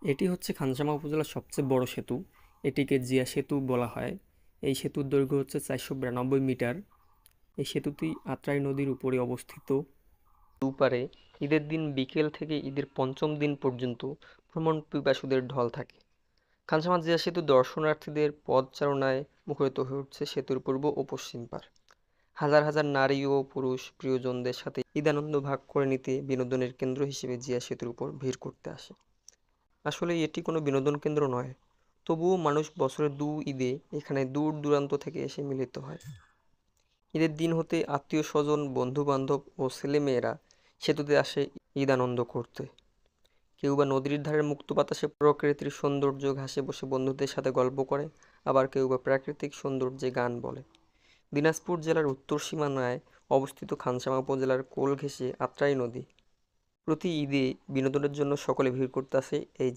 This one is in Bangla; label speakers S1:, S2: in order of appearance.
S1: এটি হচ্ছে খানসামা উপজেলার সবচেয়ে বড় সেতু। এটিকে জিয়া সেতু বলা হয়। এই সেতুর দৈর্ঘ্য হচ্ছে 492 মিটার। এই সেতুটি আত্রাই নদীর উপরে অবস্থিত। দুপারে ঈদের দিন বিকেল থেকে ঈদের পঞ্চম দিন পর্যন্ত ভ্রমণ পিপাসুদের ঢল থাকে। খানসামা জিয়া সেতু দর্শনার্থীদের পদচারণায় মুখরিত হয়ে উঠছে সেতুর পূর্ব ও পশ্চিম পার। হাজার হাজার নারী ও পুরুষ প্রিয়জনদের সাথে ঈদানন্দ ভাগ করে নিতে বিনোদনের কেন্দ্র হিসেবে জিয়া সেতুর উপর ভিড় করতে আসে। আসলে এটি কোনো বিনোদন কেন্দ্র নয়, তবুও মানুষ বছরের ঈদে এখানে দূর দূরান্ত থেকে এসে মিলিত হয়। ঈদের দিন হতে আত্মীয় স্বজন, বন্ধু বান্ধব ও ছেলেমেয়েরা সেতুতে আসে ঈদ আনন্দ করতে। কেউ বা নদীর ধারের মুক্ত বাতাসে প্রকৃতির সৌন্দর্য ঘাসে বসে বন্ধুদের সাথে গল্প করে, আবার কেউ বা প্রাকৃতিক সৌন্দর্যে গান বলে। দিনাজপুর জেলার উত্তর সীমানায় অবস্থিত খানসামা উপজেলার কোল ঘেঁষে আত্রাই নদী। প্রতি ঈদে বিনোদনের জন্য সকলে ভিড় করতে আসে এই